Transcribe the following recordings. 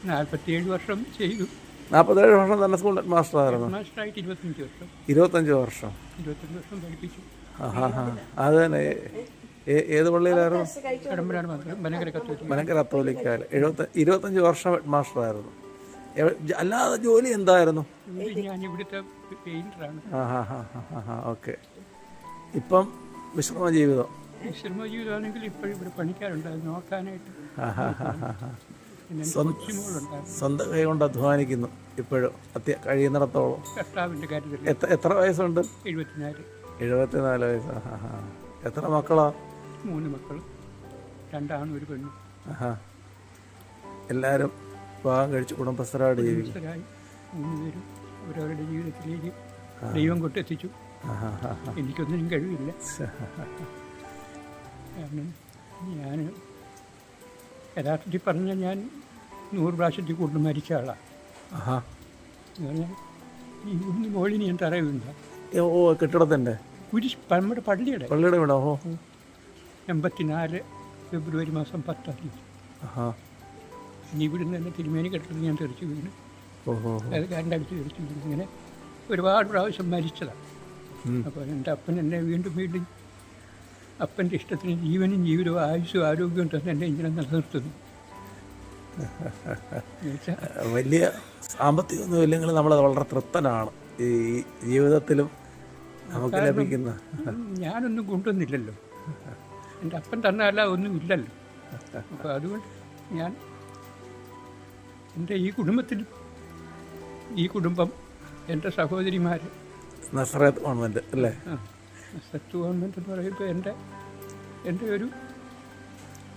47 വർഷം ചെയ്തു. 47 വർഷം തന്നെ സ്കൂൾ ഹെഡ് മാസ്റ്ററായിരുന്നു. മാസ്റ്ററായിട്ട് 25 വർഷം. 25 വർഷം. 25 വർഷം പഠിപ്പിച്ചു. അത് തന്നെ. ഏത് പള്ളിയിലായിരുന്നു? കടമ്പനാട് മനക്കര കത്തോലിക്ക. മനക്കര കത്തോലിക്കയിൽ 25 വർഷം ഹെഡ് മാസ്റ്ററായിരുന്നു. അല്ലാതെ ജോലി എന്തായിരുന്നു? ഞാൻ ഇവിടുത്തെ പെയിന്ററാണ്. ഓക്കെ. ഇപ്പം വിശ്രമ ജീവിതം. വിശ്രമ ജീവിതമാണെങ്കിൽ ഇപ്പോഴും ഇവിടെ പണിക്കാരുണ്ടായിരുന്നു നോക്കാനായിട്ട്. സ്വന്തം കൈ കൊണ്ട് അധ്വാനിക്കുന്നു ഇപ്പോഴും കഴിയുന്നിടത്തോളം. കർത്താവിൻ്റെ കാര്യത്തിൽ. എത്ര വയസ്സുണ്ട്? 74 വയസ്സ്. എത്ര മക്കളാ? 3 മക്കൾ, 2 ആണും 1 പെണ്ണും. എല്ലാവരും വിവാഹം കഴിച്ച് കുടുംബസ്ഥരായിട്ട് ജീവിക്കും. 3 പേരും അവരവരുടെ ജീവിതത്തിലേക്ക് ദൈവം കൊണ്ടെത്തിച്ചു. എനിക്കൊന്നിനും കഴിവില്ല. കാരണം ഞാൻ യഥാർത്ഥത്തിൽ പറഞ്ഞാൽ ഞാൻ 100 പ്രാവശ്യത്തിൽ കൂടുതൽ മരിച്ച ആളാണ്. ഈ മോളിനി ഞാൻ തറയുണ്ട്. കെട്ടിടത്തിൻ്റെ നമ്മുടെ പള്ളിയുടെ വീടോ? 84 ഫെബ്രുവരി മാസം 10 ഇനി ഇവിടുന്ന് തന്നെ തിരുമേനി കെട്ടിടത്തിൽ ഞാൻ തെറിച്ച് വീണ്. അത് കണ്ടടിച്ച് തെറിച്ച് വീണ്. ഇങ്ങനെ ഒരുപാട് പ്രാവശ്യം മരിച്ചതാണ്. അപ്പോൾ എൻ്റെ അപ്പൻ എന്നെ വീണ്ടും അപ്പൻ്റെ ഇഷ്ടത്തിന് ജീവനും ജീവിതവും ആയുസ്സും ആരോഗ്യവും തന്നെ എന്നെ ഇങ്ങനെ നിലനിർത്തുന്നു. വലിയ സാമ്പത്തികമൊന്നും ഇല്ലെങ്കിൽ നമ്മൾ വളരെ തൃപ്തനാണ് ഈ ജീവിതത്തിലും നമുക്ക് ലഭിക്കുന്ന. ഞാനൊന്നും കൊണ്ടുവന്നില്ലല്ലോ, എൻ്റെ അപ്പൻ തന്നല്ല ഒന്നും ഇല്ലല്ലോ. അപ്പോൾ അതുകൊണ്ട് ഞാൻ എൻ്റെ ഈ കുടുംബം എൻ്റെ സഹോദരിമാർ നസ്രത്ത് ഗവൺമെൻറ് അല്ലേ? നസ്രത്ത് ഗവൺമെൻറ് എന്ന് പറയുമ്പോൾ എൻ്റെ ഒരു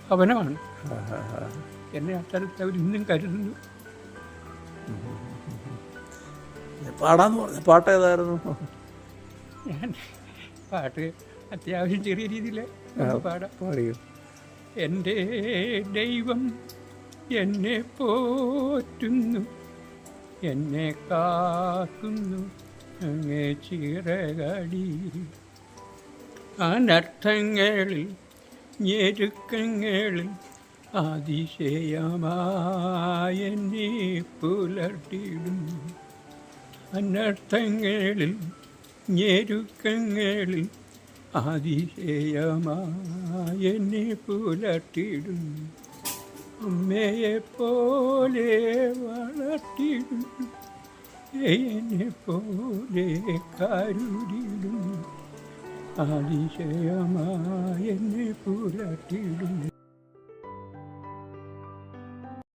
ഭവനമാണ്. എന്നെ അത്തരത്തിൽ അവർ ഇന്നും കരുതുന്നു. പാടാന്ന് പറഞ്ഞു. പാട്ട് ഏതായിരുന്നു? ഞാൻ പാട്ട് അത്യാവശ്യം ചെറിയ രീതിയിൽ പാടാം. എൻ്റെ ദൈവം എന്നെ പോറ്റുന്നു, എന്നെ കാക്കുന്നു അങ്ങേ ചിറകടിയിൽ. അനർത്ഥങ്ങളിൽ ഞെരുക്കങ്ങളിൽ അതിശയമായെന്നെ പുലർത്തിയിടുന്നു. അനർത്ഥങ്ങളിൽ ഞെരുക്കങ്ങളിൽ അതിശയമായെന്നെ പുലർത്തിയിടുന്നു. അമ്മയെപ്പോലെ വളർത്തിയിടുന്നു, എന്നെപ്പോലെ കരുതിയിടുന്നു. അതിശയമായെന്നെ പുലർത്തിയിടുന്നു.